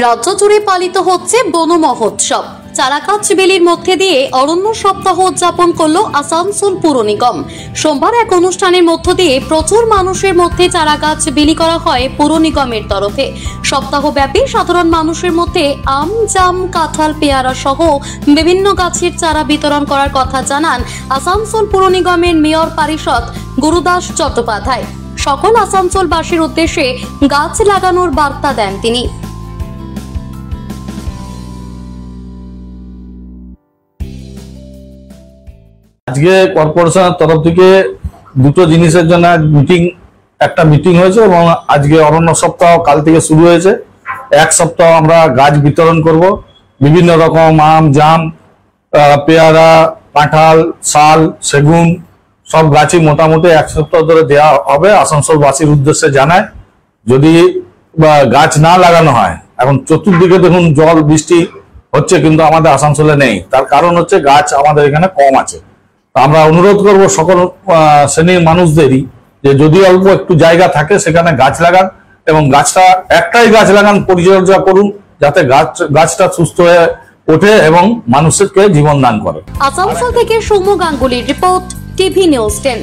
রাজ্য জুড়ে পালিত হচ্ছে বন মহোৎসব। চারাগাছ বেলির মধ্যে দিয়ে অরণ্য সপ্তাহ উদযাপন করলো আসানসোল পুর নিগম। সোমবার এক অনুষ্ঠানের মধ্য দিয়ে প্রচুর মানুষের মধ্যে চারাগাছ বিলি করা হয় পুর নিগমের তরফে। সপ্তাহব্যাপী সাধারণ মানুষের মধ্যে আম, জাম, কাঁঠাল, পেয়ারা সহ বিভিন্ন গাছের চারা বিতরণ করার কথা জানান আসানসোল পুর নিগমের মেয়র পারিষদ গুরুদাস চট্টোপাধ্যায়। সকল আসানসোলবাসীর উদ্দেশ্যে গাছ লাগানোর বার্তা দেন তিনি। আজকে কর্পোরেশনের তরফ থেকে দুটো জিনিসের জন্য একটা মিটিং হয়েছে এবং আজকে অরণ্য সপ্তাহ কাল থেকে শুরু হয়েছে। এক সপ্তাহ আমরা গাছ বিতরণ করব। বিভিন্ন রকম আম, জাম, পেয়ারা, কাঁঠাল, শাল, সেগুন সব গাছই মোটামুটি এক সপ্তাহ ধরে দেওয়া হবে। আসানসোলবাসীর উদ্দেশ্যে জানায়, যদি গাছ না লাগানো হয়, এখন চতুর্দিকে দেখুন জল বৃষ্টি হচ্ছে কিন্তু আমাদের আসানসোলে নেই। তার কারণ হচ্ছে গাছ আমাদের এখানে কম আছে। আমরা অনুরোধ করব সকল শ্রেণীর মানুষদেরই যে যদি অল্প একটু জায়গা থাকে সেখানে গাছ লাগান এবং একটাই গাছ লাগান, পরিচর্যা করুন যাতে গাছটা সুস্থ হয়ে ওঠে এবং মানুষকে জীবন দান করে। আসানসোল থেকে সৌম্য গাঙ্গুলির রিপোর্ট, টিভি নিউজ 10।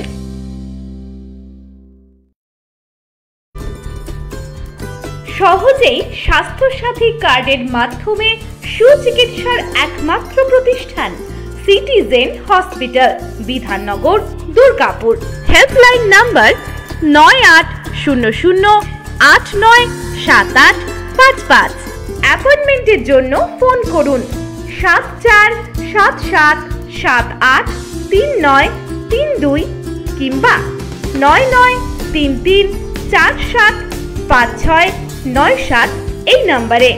সহজেই স্বাস্থ্যসাথী কার্ডের মাধ্যমে সুচিকিৎসার একমাত্র প্রতিষ্ঠান citizen hospital, Bidhannagar, Durgapur. Helpline number 9800897855। অ্যাপয়েন্টমেন্টের জন্য ফোন করুন 7477783932 কিংবা 9933475697 এই নম্বরে।